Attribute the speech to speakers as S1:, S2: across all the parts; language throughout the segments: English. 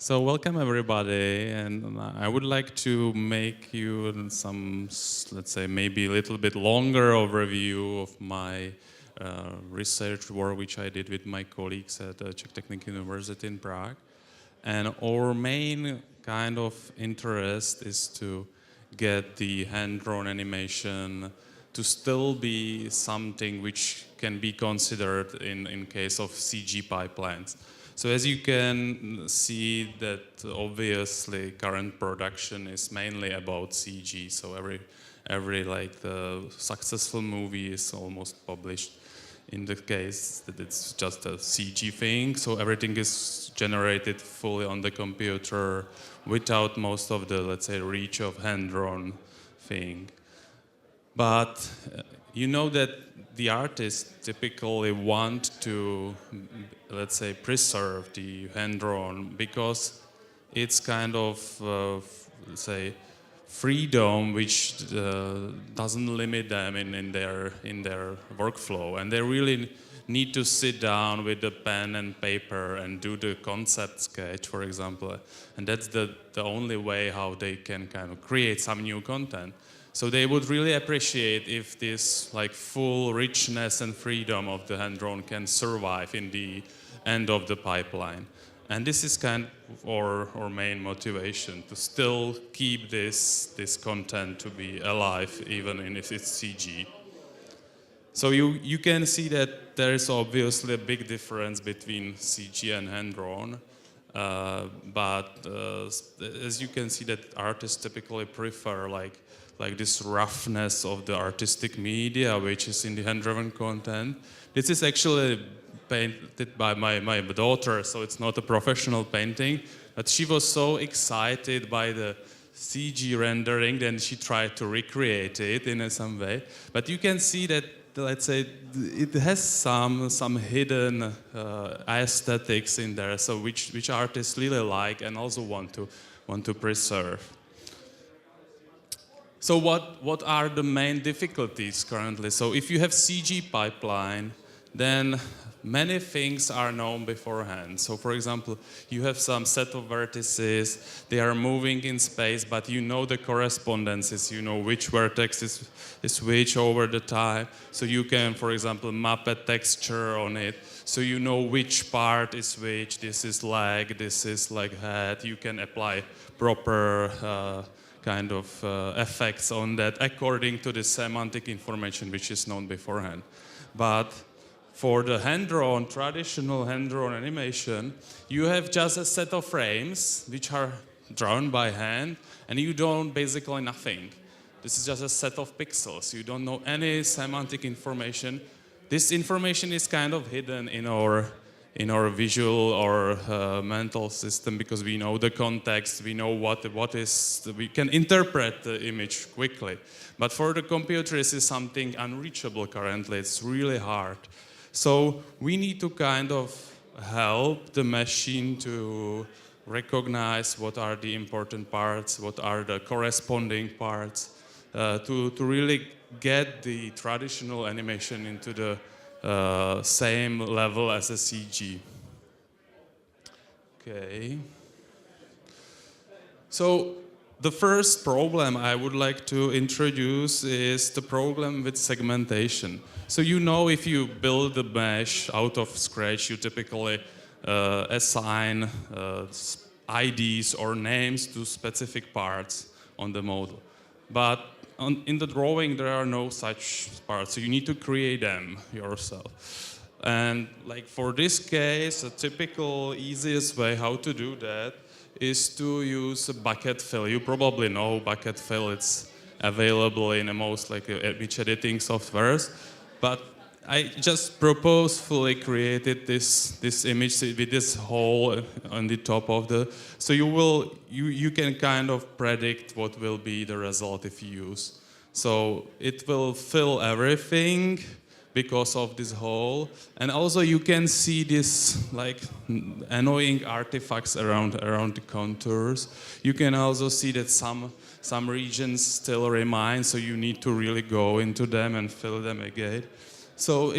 S1: So welcome everybody, and I would like to make you some, let's say, maybe a little bit longer overview of my research work which I did with my colleagues at the Czech Technical University in Prague. And our main kind of interest is to get the hand-drawn animation to still be something which can be considered in case of CG pipelines. So as you can see that obviously current production is mainly about CG. So every like the successful movie is almost published in the case that it's just a CG thing. So everything is generated fully on the computer without most of the, let's say, reach of hand-drawn thing. But you know that the artists typically want to, let's say, preserve the hand-drawn because it's kind of, let's say, freedom which doesn't limit them in their workflow, and they really need to sit down with the pen and paper and do the concept sketch, for example, and that's the only way how they can kind of create some new content. So they would really appreciate if this like full richness and freedom of the hand-drawn can survive in the end of the pipeline. And this is kind of our main motivation, to still keep this content to be alive even if it's CG. So you can see that there is obviously a big difference between CG and hand-drawn. But as you can see that artists typically prefer like this roughness of the artistic media, which is in the hand-drawn content. This is actually painted by my daughter, so it's not a professional painting, but she was so excited by the CG rendering, then she tried to recreate it in some way. But you can see that, let's say, it has some hidden aesthetics in there, so which artists really like and also want to preserve. So what are the main difficulties currently? So if you have CG pipeline, then many things are known beforehand. So for example, you have some set of vertices, they are moving in space, but you know the correspondences, you know which vertex is which over the time. So you can, for example, map a texture on it. So you know which part is which, this is leg, this is like head. You can apply proper kind of effects on that according to the semantic information which is known beforehand. But for the hand-drawn, traditional hand-drawn animation, you have just a set of frames which are drawn by hand, and you don't basically nothing. This is just a set of pixels. You don't know any semantic information. This information is kind of hidden in our visual or mental system because we know the context, we know what is, we can interpret the image quickly. But for the computer, this is something unreachable currently. It's really hard. So we need to kind of help the machine to recognize what are the important parts, what are the corresponding parts, to really get the traditional animation into the same level as a CG. Okay. So the first problem I would like to introduce is the problem with segmentation. So you know, if you build a mesh out of scratch, you typically assign IDs or names to specific parts on the model. But in the drawing, there are no such parts, so you need to create them yourself. And like for this case, a typical easiest way how to do that is to use a bucket fill. You probably know bucket fill. It's available in most like image editing softwares. But I just purposefully created this image with this hole on the top of the. So you can kind of predict what will be the result if you use. So it will fill everything because of this hole, and also you can see this like annoying artifacts around the contours. You can also see that some regions still remain, so you need to really go into them and fill them again. So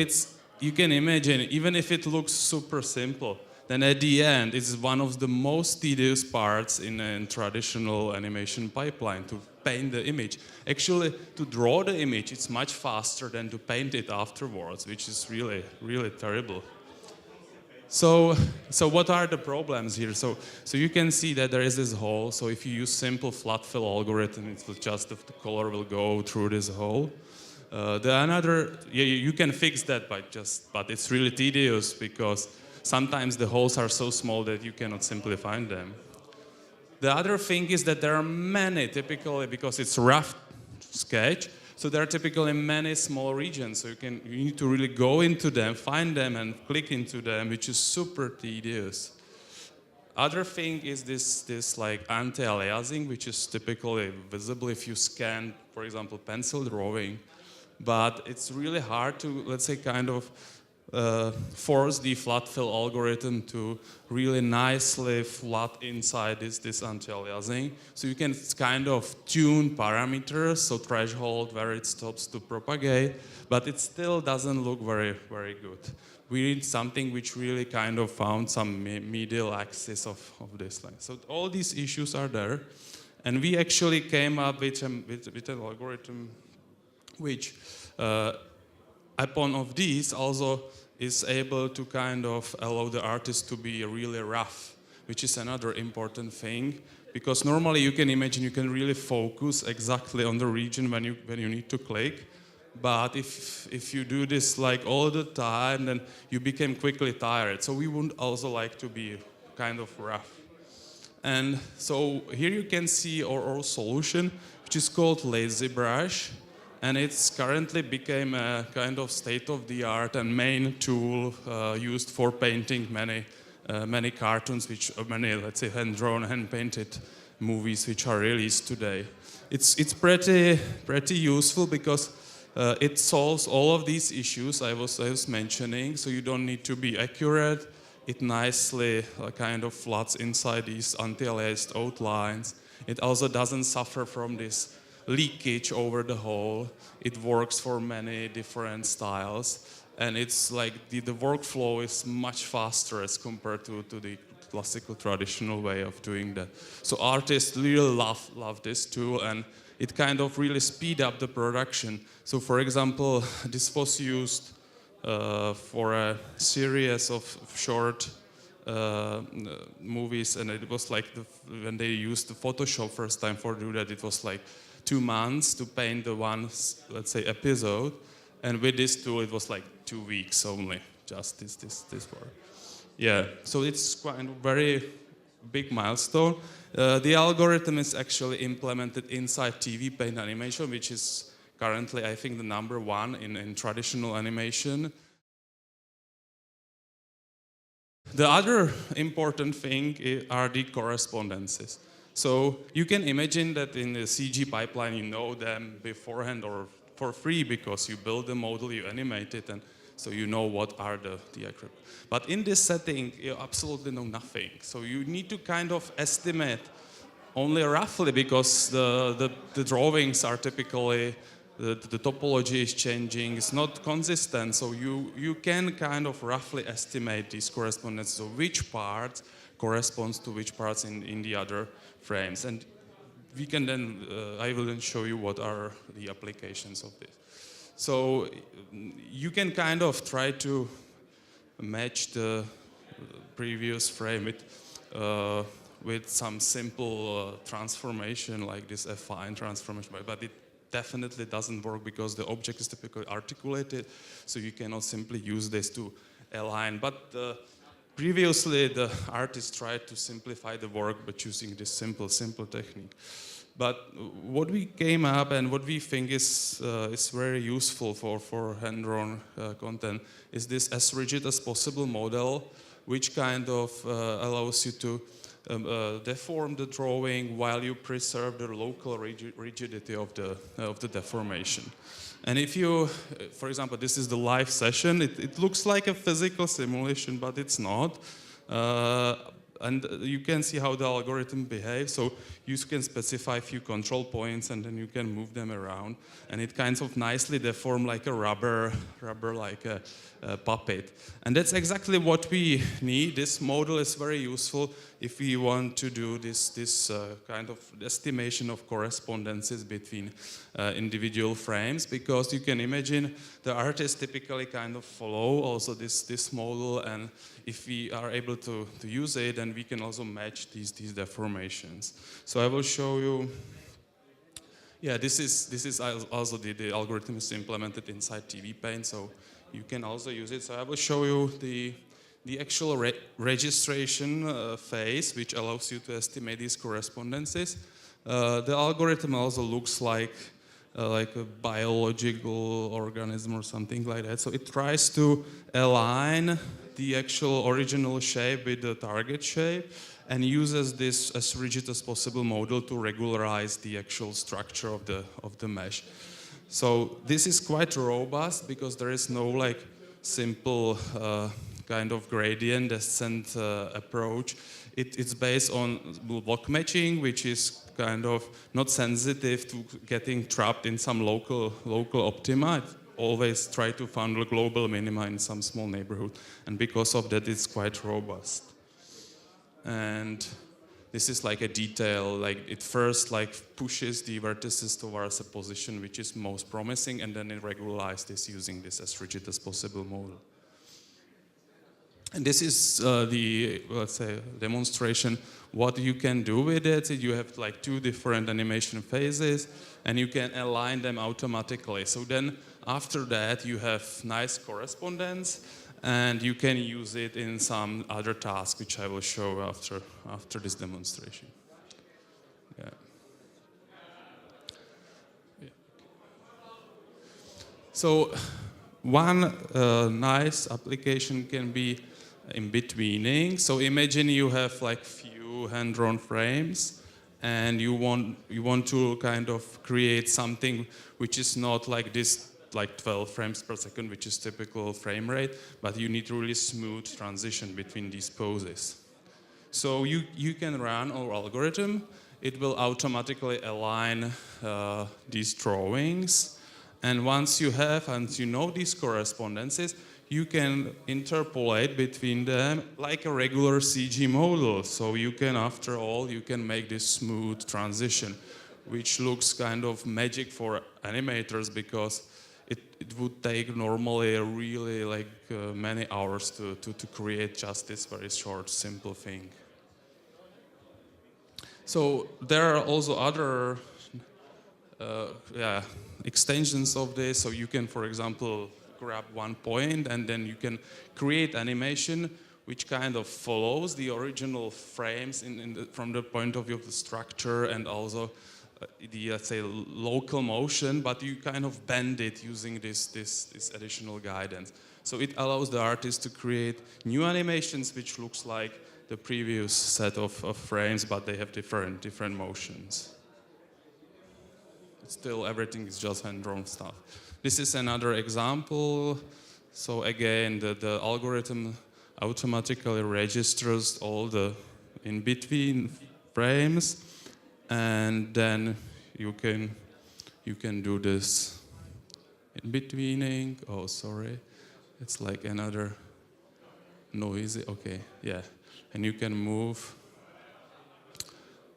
S1: you can imagine, even if it looks super simple, then at the end, it's one of the most tedious parts in a traditional animation pipeline, to paint the image. Actually, to draw the image, it's much faster than to paint it afterwards, which is really, really terrible. So what are the problems here? So you can see that there is this hole. So if you use simple flat fill algorithm, it will just, the color will go through this hole. You can fix that but it's really tedious because sometimes the holes are so small that you cannot simply find them. The other thing is that there are many, typically, because it's a rough sketch, so there are typically many small regions, so you need to really go into them, find them, and click into them, which is super tedious. Other thing is this like anti-aliasing, which is typically visible if you scan, for example, pencil drawing. But it's really hard to, let's say, kind of force the flat fill algorithm to really nicely flat inside this anti-aliasing. So you can kind of tune parameters, so threshold where it stops to propagate, but it still doesn't look very, very good. We need something which really kind of found some medial axis of this line. So all these issues are there, and we actually came up with an algorithm which, upon of these, also is able to kind of allow the artist to be really rough, which is another important thing, because normally you can imagine you can really focus exactly on the region when you need to click, but if you do this like all the time, then you become quickly tired. So we would also like to be kind of rough. And so here you can see our solution, which is called Lazy Brush. And it's currently became a kind of state-of-the-art and main tool used for painting many cartoons, many, let's say, hand-drawn, hand-painted movies which are released today. It's pretty useful because it solves all of these issues I was mentioning. So you don't need to be accurate. It nicely kind of floods inside these anti-aliased outlines. It also doesn't suffer from this leakage over the whole. It works for many different styles, and it's like the workflow is much faster as compared to the classical traditional way of doing that. So artists really love this tool, and it kind of really speed up the production. So for example, this was used for a series of short movies, and it was like when they used the Photoshop first time for do that, it was like 2 months to paint the one, let's say, episode, and with this tool it was like 2 weeks only, just this work. Yeah, so it's quite a very big milestone. The algorithm is actually implemented inside TV paint animation, which is currently, I think, the #1 in traditional animation. The other important thing are the correspondences. So you can imagine that in the CG pipeline you know them beforehand or for free because you build the model, you animate it, and so you know what are the accurate. But in this setting, you absolutely know nothing. So you need to kind of estimate only roughly because the drawings are typically, the topology is changing, it's not consistent, so you can kind of roughly estimate these correspondences, so which part corresponds to which parts in the other frames. And we can then, I will then show you what are the applications of this. So you can kind of try to match the previous frame with some simple transformation like this affine transformation, but it definitely doesn't work because the object is typically articulated, so you cannot simply use this to align. But previously, the artist tried to simplify the work by choosing this simple technique. But what we came up and what we think is very useful for hand-drawn content is this as rigid as possible model, which kind of allows you to deform the drawing while you preserve the local rigidity of the deformation. And if you, for example, this is the live session, it looks like a physical simulation, but it's not. And you can see how the algorithm behaves. So you can specify a few control points, and then you can move them around. And it kind of nicely deforms like a rubber like a puppet. And that's exactly what we need. This model is very useful if we want to do this kind of estimation of correspondences between individual frames, because you can imagine the artists typically kind of follow also this model, and if we are able to use it, then we can also match these deformations. So I will show you. Yeah, this is also the algorithm is implemented inside TV Paint, so you can also use it. So I will show you the actual registration phase, which allows you to estimate these correspondences. The algorithm also looks like a biological organism or something like that. So it tries to align the actual original shape with the target shape, and uses this as rigid as possible model to regularize the actual structure of the mesh. So this is quite robust because there is no like simple kind of gradient descent approach. It's based on block matching, which is kind of not sensitive to getting trapped in some local optima. It always try to find a global minima in some small neighborhood, and because of that, it's quite robust. And this is like a detail, like it first like pushes the vertices towards a position which is most promising, and then it regularizes this using this as rigid as possible model. And this is the, let's say, demonstration what you can do with it. You have like two different animation phases, and you can align them automatically. So then after that you have nice correspondence, and you can use it in some other task, which I will show after this demonstration. Yeah. Yeah. So one nice application can be in-betweening. So imagine you have like few hand-drawn frames, and you want to kind of create something which is not like this, like 12 frames per second, which is typical frame rate, but you need really smooth transition between these poses. So you can run our algorithm. It will automatically align these drawings, and once you know these correspondences, you can interpolate between them like a regular CG model. So you can, after all, you can make this smooth transition, which looks kind of magic for animators, because it would take normally really like many hours to create just this very short, simple thing. So there are also other extensions of this. So you can, for example, grab one point, and then you can create animation which kind of follows the original frames from the point of view of the structure, and also the, let's say, local motion, but you kind of bend it using this additional guidance. So it allows the artist to create new animations which looks like the previous set of frames, but they have different motions. Still, everything is just hand-drawn stuff. This is another example. So again, the algorithm automatically registers all the in-between frames, and then you can do this in-betweening. Oh, sorry, it's like another noisy. Okay, yeah, and you can move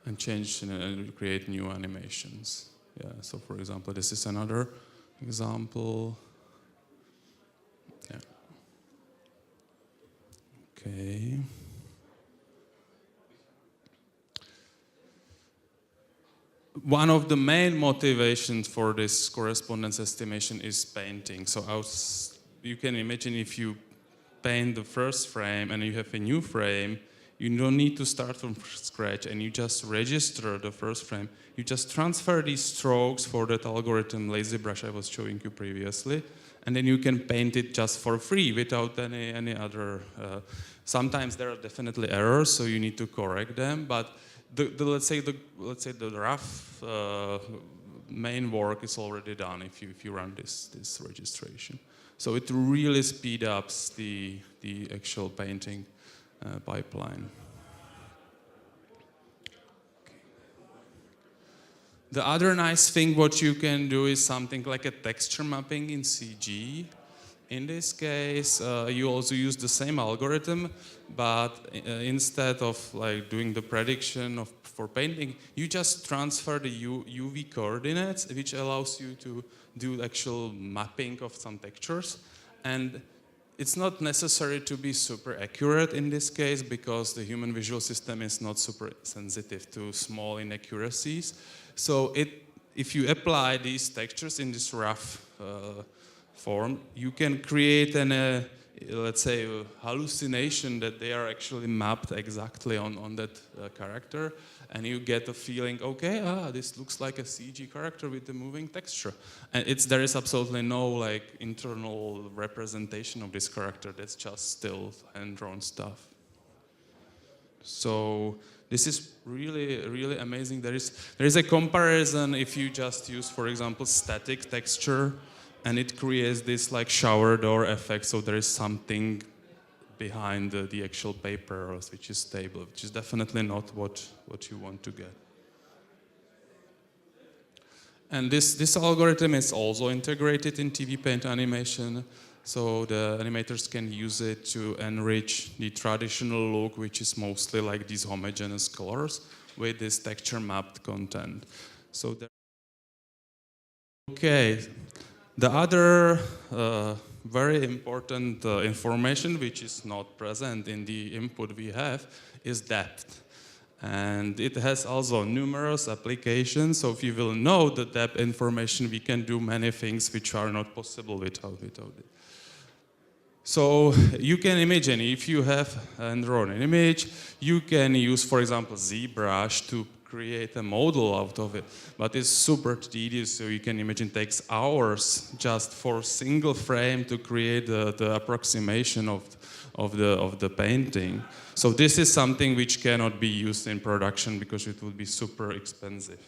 S1: and change and create new animations. Yeah. So, for example, this is another example. Yeah. Okay. One of the main motivations for this correspondence estimation is painting. So you can imagine if you paint the first frame and you have a new frame, you don't need to start from scratch, and you just register the first frame. You just transfer these strokes for that algorithm lazy brush I was showing you previously, and then you can paint it just for free without any other. Sometimes there are definitely errors, so you need to correct them. But let's say the rough main work is already done if you run this registration. So it really speeds up the actual painting pipeline. The other nice thing what you can do is something like a texture mapping in CG. In this case, you also use the same algorithm, but instead of like doing the prediction for painting, you just transfer the UV coordinates, which allows you to do actual mapping of some textures. And it's not necessary to be super accurate in this case because the human visual system is not super sensitive to small inaccuracies. So if you apply these textures in this rough form, you can create let's say, a hallucination that they are actually mapped exactly on that character, and you get a feeling, okay, this looks like a CG character with a moving texture. And there is absolutely no like internal representation of this character. That's just still hand-drawn stuff. So this is really, really amazing. There is a comparison if you just use, for example, static texture, and it creates this like shower door effect. So there is something behind the actual paper which is stable, which is definitely not what you want to get. And this algorithm is also integrated in TV Paint animation. So the animators can use it to enrich the traditional look, which is mostly like these homogeneous colors, with this texture mapped content. So okay, the other very important information which is not present in the input we have is depth. And it has also numerous applications. So if you will know the depth information, we can do many things which are not possible without it. So you can imagine if you have drawn an image, you can use, for example, ZBrush to create a model out of it. But it's super tedious, so you can imagine it takes hours just for a single frame to create the approximation of the painting. So this is something which cannot be used in production because it would be super expensive.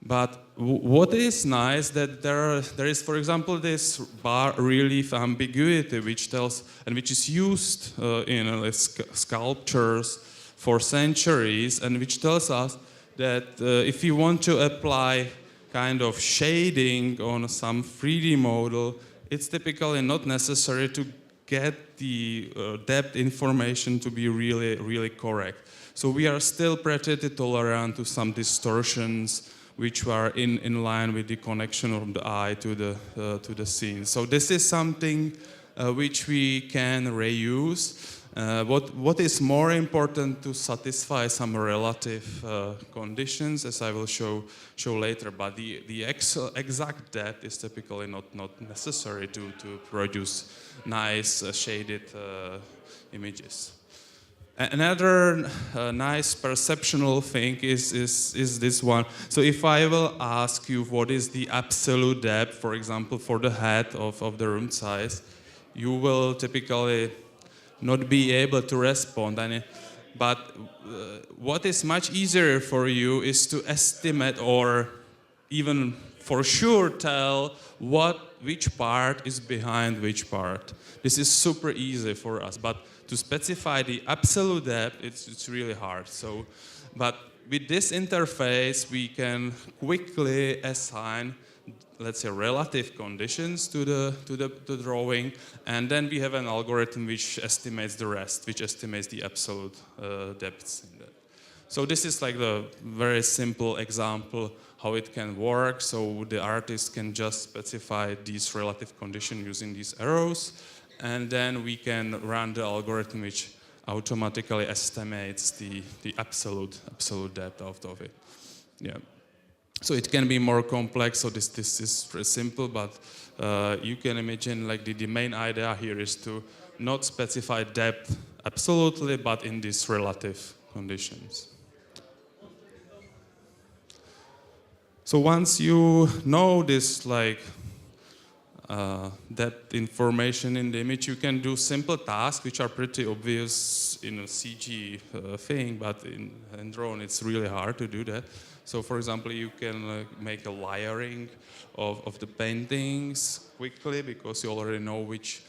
S1: But what is nice that there is, for example, this bar relief ambiguity which tells and which is used in sculptures for centuries, and which tells us that if you want to apply kind of shading on some 3D model, it's typically not necessary to get the depth information to be really, really correct. So we are still pretty tolerant to some distortions which are in line with the connection of the eye to the scene. So this is something which we can reuse. What is more important to satisfy some relative conditions, as I will show later, but the exact depth is typically not necessary to produce nice shaded images. Another nice perceptual thing is this one. So if I will ask you what is the absolute depth, for example, for the head of the room size, you will typically not be able to respond. But what is much easier for you is to estimate or even for sure tell which part is behind which part. This is super easy for us, but to specify the absolute depth, it's really hard. So, but with this interface, we can quickly assign, let's say, relative conditions to the drawing, and then we have an algorithm which estimates the rest, which estimates the absolute depths in that. So this is like the very simple example how it can work. So the artist can just specify these relative conditions using these arrows, and then we can run the algorithm which automatically estimates the absolute depth out of it. Yeah. So it can be more complex. So this is very simple, but you can imagine like the main idea here is to not specify depth absolutely, but in these relative conditions. So once you know this like depth information in the image, you can do simple tasks which are pretty obvious in a CG thing, but in drone it's really hard to do that. So for example, you can make a layering of the paintings quickly because you already know which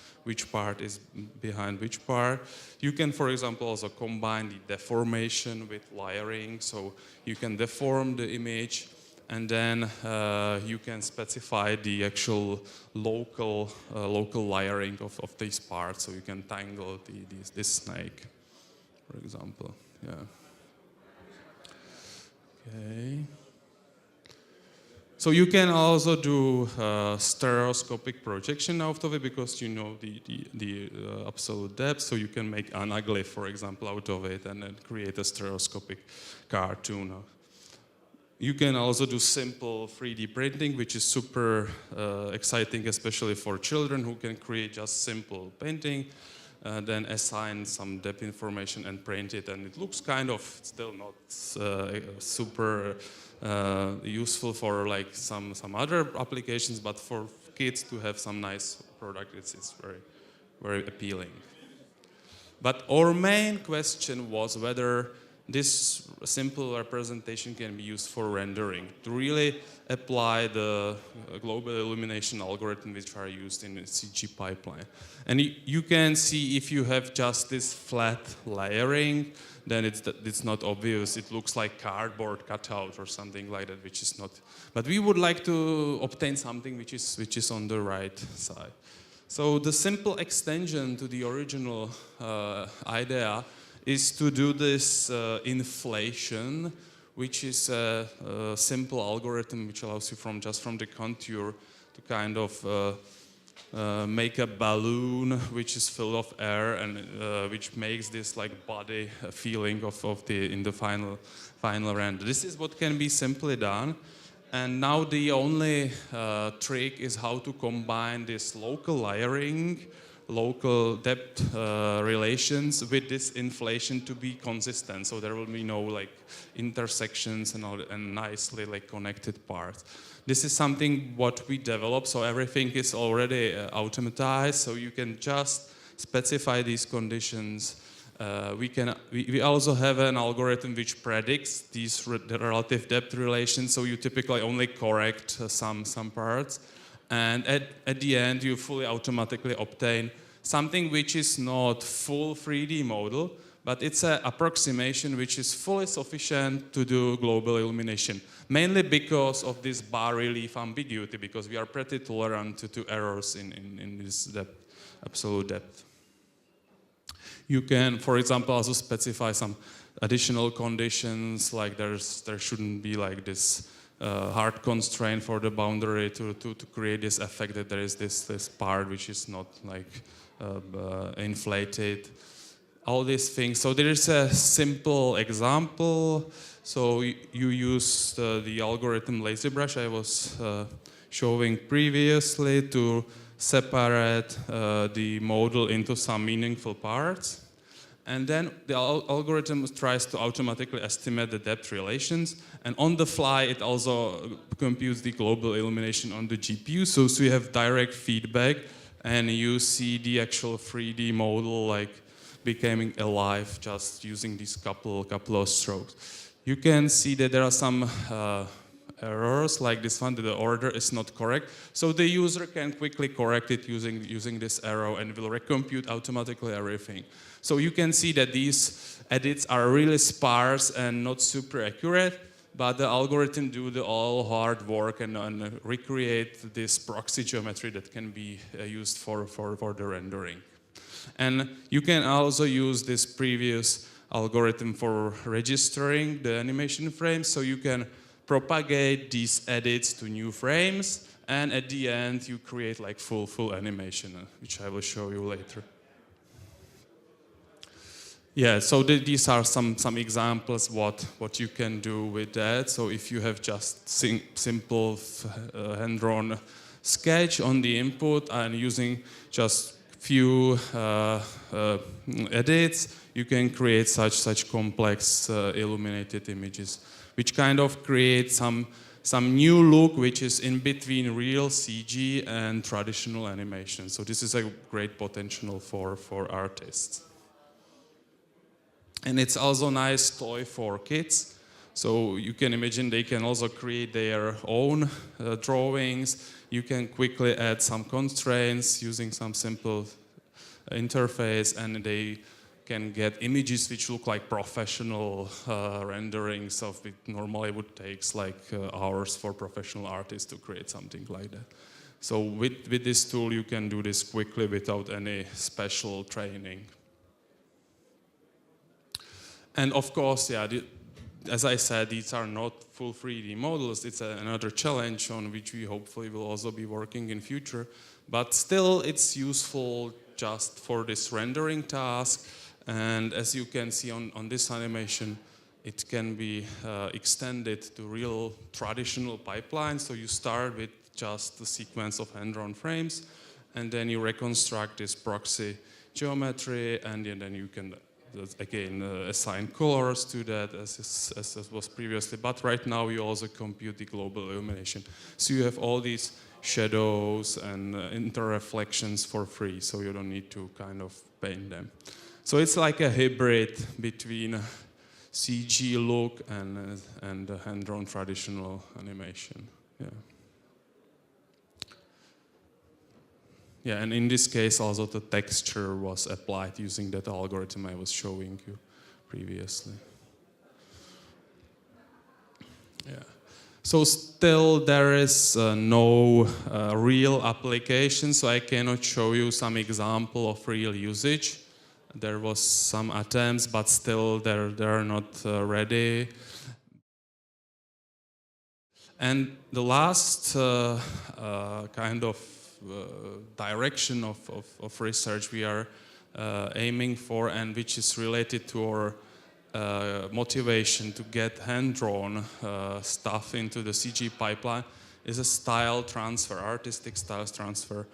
S1: part is behind which part. You can, for example, also combine the deformation with layering, so you can deform the image and then you can specify the actual local layering of these parts, so you can tangle this snake, for example. Yeah. Okay. So you can also do stereoscopic projection out of it because you know the absolute depth, so you can make an anaglyph, for example, out of it and then create a stereoscopic cartoon. You can also do simple 3D printing, which is super exciting, especially for children who can create just simple painting, then assign some depth information and print it, and it looks kind of still not super useful for like some other applications, but for kids to have some nice product, it's very, very appealing. But our main question was whether this simple representation can be used for rendering, to really apply the global illumination algorithm which are used in the CG pipeline. And you can see if you have just this flat layering, then it's not obvious. It looks like cardboard cutout or something like that, which is not. But we would like to obtain something which is on the right side. So the simple extension to the original idea is to do this inflation, which is a simple algorithm which allows you just from the contour to kind of make a balloon which is filled of air and which makes this like body feeling in the final render. This is what can be simply done. And now the only trick is how to combine this local layering, local depth relations with this inflation to be consistent, so there will be no like intersections and nicely like connected parts. This is something what we developed, so everything is already automatized, so you can just specify these conditions. We also have an algorithm which predicts the relative depth relations, so you typically only correct some parts. And at the end, you fully automatically obtain something which is not full 3D model, but it's an approximation which is fully sufficient to do global illumination, mainly because of this bar relief ambiguity, because we are pretty tolerant to errors in this depth, absolute depth. You can, for example, also specify some additional conditions, like there shouldn't be like this hard constraint for the boundary to create this effect that there is this part which is not like inflated, all these things. So there is a simple example. So you use the algorithm lazy brush I was showing previously to separate the model into some meaningful parts. And then the algorithm tries to automatically estimate the depth relations. And on the fly, it also computes the global illumination on the GPU. So you have direct feedback, and you see the actual 3D model like becoming alive just using these couple of strokes. You can see that there are some errors like this one, that the order is not correct. So the user can quickly correct it using this arrow and will recompute automatically everything. So you can see that these edits are really sparse and not super accurate, but the algorithm do all hard work and recreate this proxy geometry that can be used for the rendering. And you can also use this previous algorithm for registering the animation frames, so you can propagate these edits to new frames, and at the end you create like full animation, which I will show you later. Yeah, so these are some examples what you can do with that. So if you have just simple hand-drawn sketch on the input and using just few edits, you can create such complex illuminated images, which kind of create some some new look which is in between real CG and traditional animation. So this is a great potential for artists. And it's also a nice toy for kids. So you can imagine they can also create their own drawings. You can quickly add some constraints using some simple interface, and they can get images which look like professional renderings of it. Normally would take like hours for professional artists to create something like that. So with this tool you can do this quickly without any special training. And of course, yeah, as I said, these are not full 3D models. It's another challenge on which we hopefully will also be working in future. But still, it's useful just for this rendering task. And as you can see on this animation, it can be extended to real traditional pipelines. So you start with just the sequence of hand-drawn frames, and then you reconstruct this proxy geometry, and then you can again assign colors to that as was previously. But right now you also compute the global illumination. So you have all these shadows and interreflections for free, so you don't need to kind of paint them. So it's like a hybrid between CG look and hand-drawn traditional animation. Yeah. Yeah, and in this case also the texture was applied using that algorithm I was showing you previously. Yeah. So still there is no real application, so I cannot show you some example of real usage. There was some attempts, but still they're not ready. And the last kind of direction of research we are aiming for, and which is related to our motivation to get hand-drawn stuff into the CG pipeline, is a style transfer, artistic styles transfer.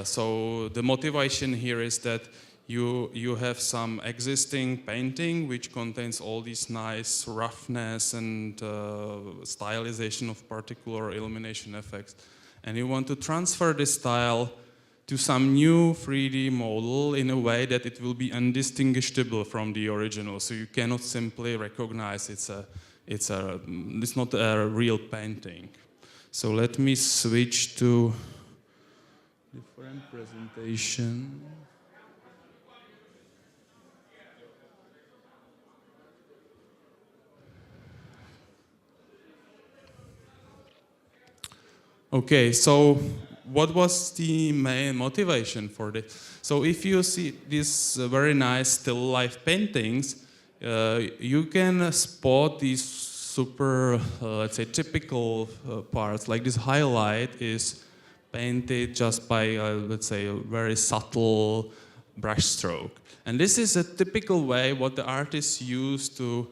S1: So the motivation here is that you have some existing painting which contains all these nice roughness and stylization of particular illumination effects. And you want to transfer this style to some new 3D model in a way that it will be undistinguishable from the original. So you cannot simply recognize it's not a real painting. So let me switch to different presentation. Okay, so what was the main motivation for this? So if you see these very nice still life paintings, you can spot these super, let's say, typical parts. Like this highlight is painted just by, let's say, a very subtle brush stroke. And this is a typical way what the artists use to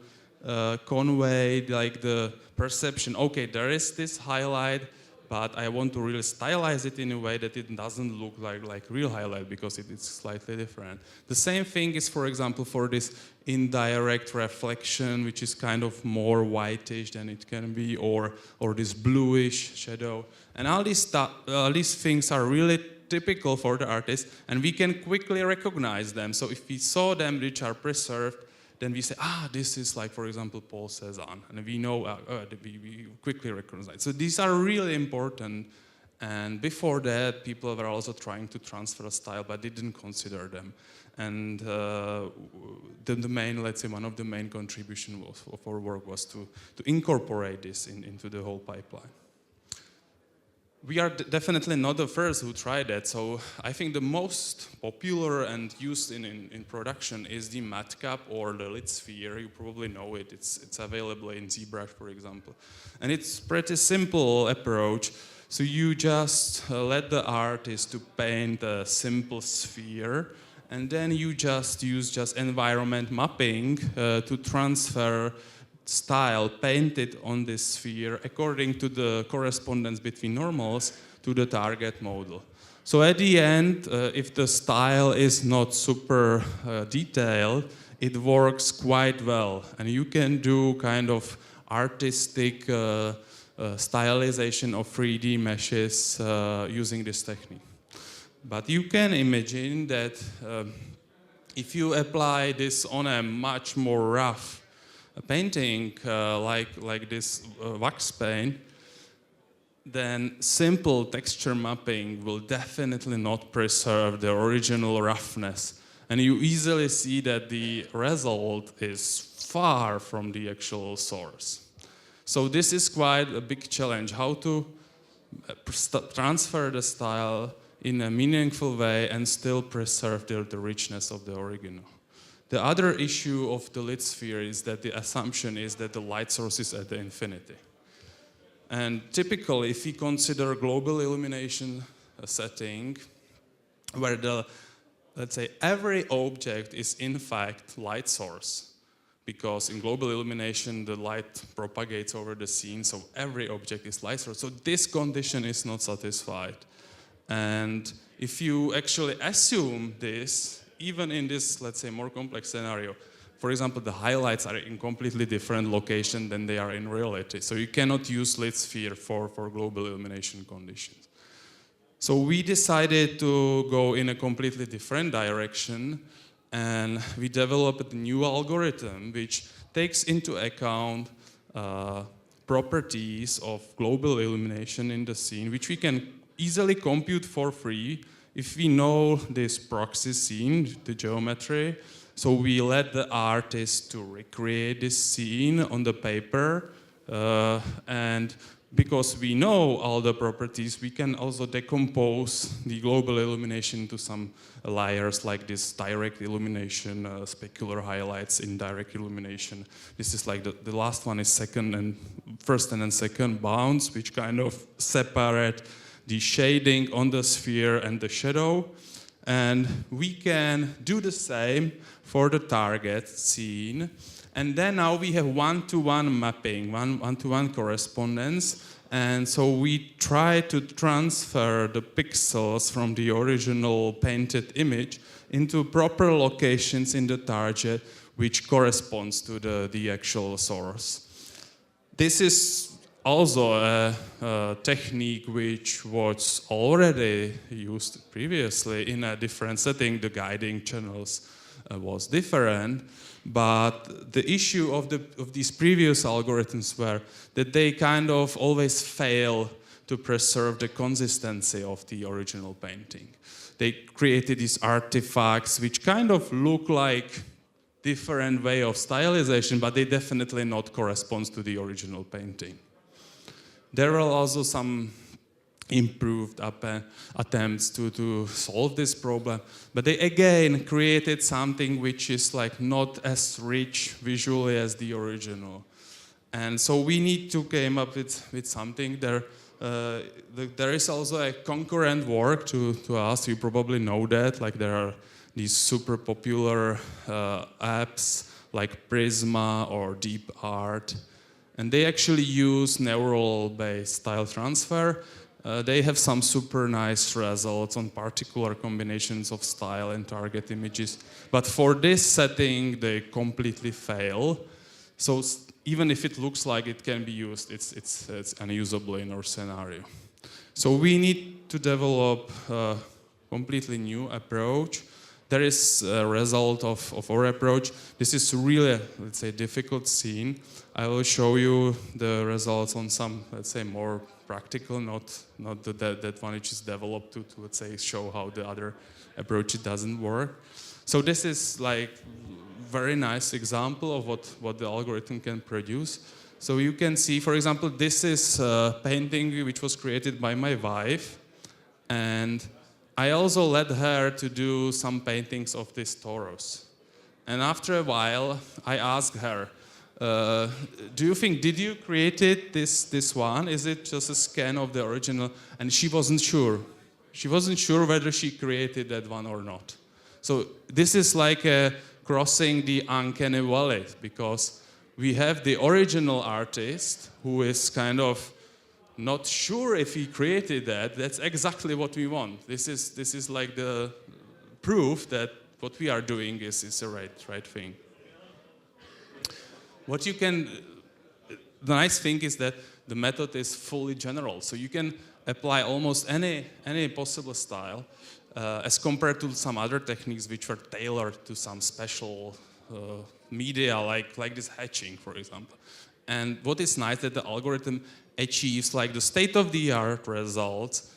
S1: convey like the perception. Okay, there is this highlight, but I want to really stylize it in a way that it doesn't look like real highlight because it's slightly different. The same thing is, for example, for this indirect reflection, which is kind of more whitish than it can be, or this bluish shadow. And all these things are really typical for the artist, and we can quickly recognize them. So if we saw them which are preserved, then we say, this is like, for example, Paul Cézanne. And we know, we quickly recognize it. So these are really important. And before that, people were also trying to transfer a style, but they didn't consider them. And the main, let's say, one of the main contributions of our work was to incorporate this into the whole pipeline. We are definitely not the first who tried that. So I think the most popular and used in production is the matcap or the lit sphere. You probably know it. It's available in ZBrush, for example. And it's pretty simple approach. So you just let the artist to paint a simple sphere, and then you just use environment mapping to transfer style painted on this sphere according to the correspondence between normals to the target model. So at the end, if the style is not super detailed, it works quite well. And you can do kind of artistic stylization of 3D meshes using this technique. But you can imagine that if you apply this on a much more rough painting like this wax paint, then simple texture mapping will definitely not preserve the original roughness. And you easily see that the result is far from the actual source. So this is quite a big challenge, how to transfer the style in a meaningful way and still preserve the richness of the original. The other issue of the lit sphere is that the assumption is that the light source is at the infinity. And typically, if we consider global illumination setting, where let's say every object is in fact light source, because in global illumination the light propagates over the scene, so every object is light source. So this condition is not satisfied. And if you actually assume this, even in this, let's say, more complex scenario, for example, the highlights are in completely different location than they are in reality. So you cannot use lit sphere for global illumination conditions. So we decided to go in a completely different direction, and we developed a new algorithm which takes into account properties of global illumination in the scene, which we can easily compute for free if we know this proxy scene, the geometry. So we let the artist to recreate this scene on the paper, and because we know all the properties, we can also decompose the global illumination into some layers like this direct illumination, specular highlights, indirect illumination. This is like the last one is first and then second bounds, which kind of separate the shading on the sphere and the shadow. And we can do the same for the target scene. And then now we have one-to-one mapping, one-to-one correspondence. And so we try to transfer the pixels from the original painted image into proper locations in the target, which corresponds to the actual source. This is also a technique which was already used previously in a different setting. The guiding channels was different, but the issue of these previous algorithms were that they kind of always fail to preserve the consistency of the original painting. They created these artifacts which kind of look like different way of stylization, but they definitely not correspond to the original painting. There are also some improved attempts to solve this problem, but they again created something which is like not as rich visually as the original. And so we need to come up with something there. There is also a concurrent work to us, you probably know that, like there are these super popular apps like Prisma or Deep Art. And they actually use neural-based style transfer. They have some super nice results on particular combinations of style and target images. But for this setting, they completely fail. So even if it looks like it can be used, it's unusable in our scenario. So we need to develop a completely new approach. There is a result of our approach. This is really, let's say, difficult scene. I will show you the results on some, let's say, more practical, not that one which is developed to, let's say, show how the other approach doesn't work. So this is like very nice example of what the algorithm can produce. So you can see, for example, this is a painting which was created by my wife, and I also let her to do some paintings of this Taurus. And after a while, I asked her, do you think, did you create this one? Is it just a scan of the original? And she wasn't sure. She wasn't sure whether she created that one or not. So this is like crossing the uncanny valley, because we have the original artist who is kind of not sure if he created that. That's exactly what we want. This is like the proof that what we are doing is the right thing. What you can the nice thing is that the method is fully general, so you can apply almost any possible style as compared to some other techniques which were tailored to some special media, like this hatching, for example. And what is nice that the algorithm achieves like the state-of-the-art results,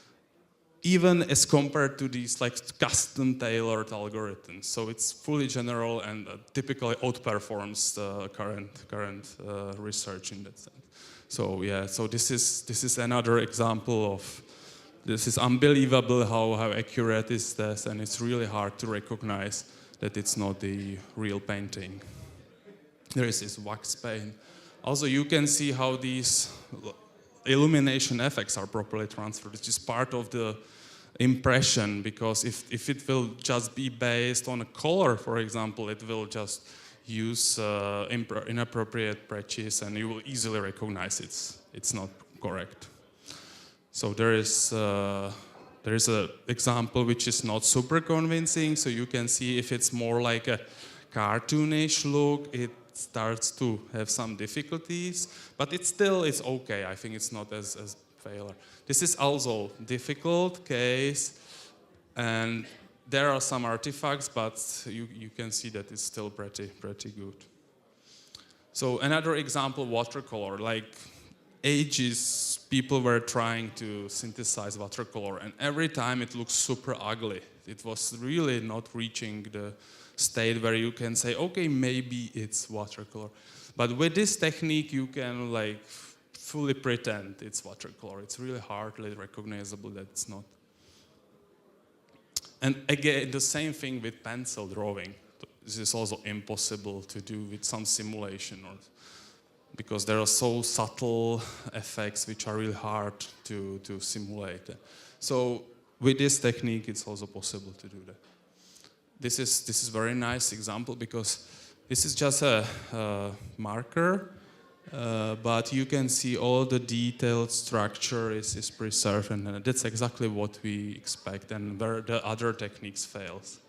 S1: even as compared to these like custom-tailored algorithms. So it's fully general and typically outperforms the current research in that sense. So yeah, so this is another example of, this is unbelievable how accurate is this, and it's really hard to recognize that it's not the real painting. There is this wax paint. Also, you can see how these illumination effects are properly transferred. It's just part of the impression, because if it will just be based on a color, for example, it will just use inappropriate patches, and you will easily recognize it's not correct. So there is an example which is not super convincing. So you can see if it's more like a cartoonish look, it starts to have some difficulties, but it's okay. I think it's not as failure. This is also difficult case, and there are some artifacts, but you can see that it's still pretty good. So another example, watercolor. Like ages, people were trying to synthesize watercolor, and every time it looks super ugly. It was really not reaching the state where you can say, okay, maybe it's watercolor. But with this technique, you can like fully pretend it's watercolor. It's really hardly recognizable that it's not. And again, the same thing with pencil drawing. This is also impossible to do with some simulation, because there are so subtle effects which are really hard to simulate. So with this technique, it's also possible to do that. This is very nice example, because this is just a marker, but you can see all the detailed structure is preserved, and that's exactly what we expect, and where the other techniques fails.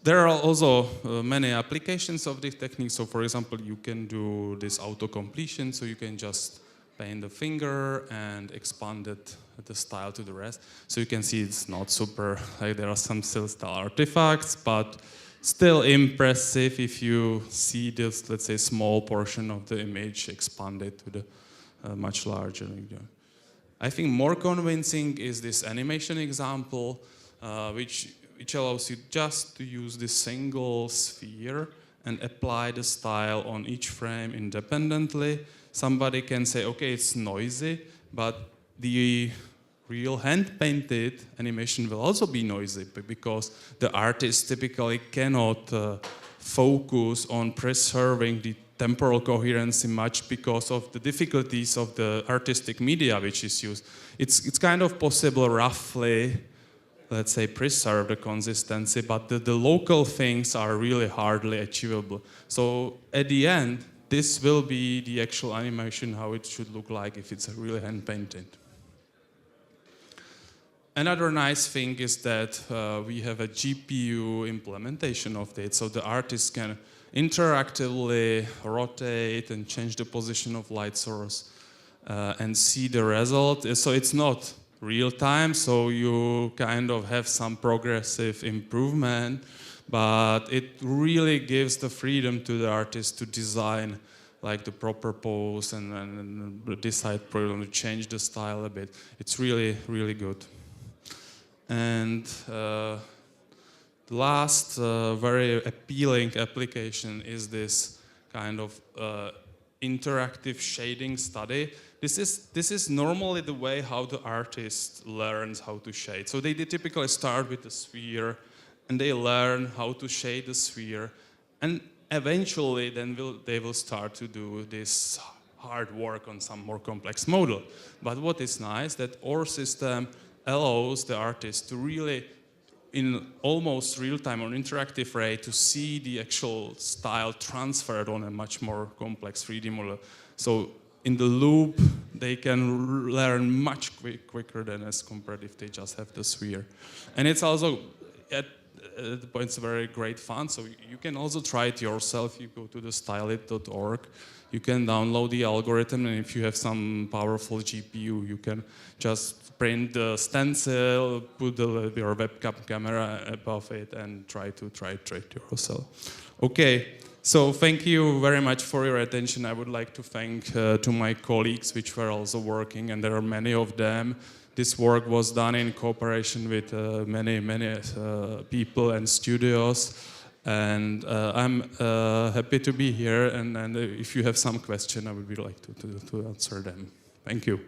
S1: There are also many applications of this technique. So for example, you can do this auto-completion, so you can just paint the finger and expand it, the style to the rest. So you can see it's not super, like there are some still artifacts, but still impressive if you see this, let's say, small portion of the image expanded to the much larger region. I think more convincing is this animation example, which allows you just to use this single sphere and apply the style on each frame independently. Somebody can say, okay, it's noisy, but the real hand-painted animation will also be noisy, because the artist typically cannot focus on preserving the temporal coherence much because of the difficulties of the artistic media which is used. It's kind of possible roughly, let's say, preserve the consistency, but the local things are really hardly achievable. So at the end, this will be the actual animation, how it should look like if it's really hand-painted. Another nice thing is that we have a GPU implementation of it, so the artist can interactively rotate and change the position of light source and see the result. So it's not real time, so you kind of have some progressive improvement, but it really gives the freedom to the artist to design like the proper pose and decide to change the style a bit. It's really, really good. And the last very appealing application is this kind of interactive shading study. This is normally the way how the artist learns how to shade. So they typically start with a sphere, and they learn how to shade the sphere, and eventually then they will start to do this hard work on some more complex model. But what is nice that our system allows the artist to really, in almost real-time or interactive way, to see the actual style transferred on a much more complex 3D model. So in the loop, they can learn much quicker than as compared if they just have the sphere. And it's also, the point, it's very great fun. So you can also try it yourself. You go to the stylit.org. You can download the algorithm, and if you have some powerful GPU, you can just print the stencil, put your webcam camera above it, and try to it yourself. Okay, so thank you very much for your attention. I would like to thank to my colleagues which were also working, and there are many of them. This work was done in cooperation with many people and studios. And I'm happy to be here, and if you have some question, I would be like to answer them. Thank you.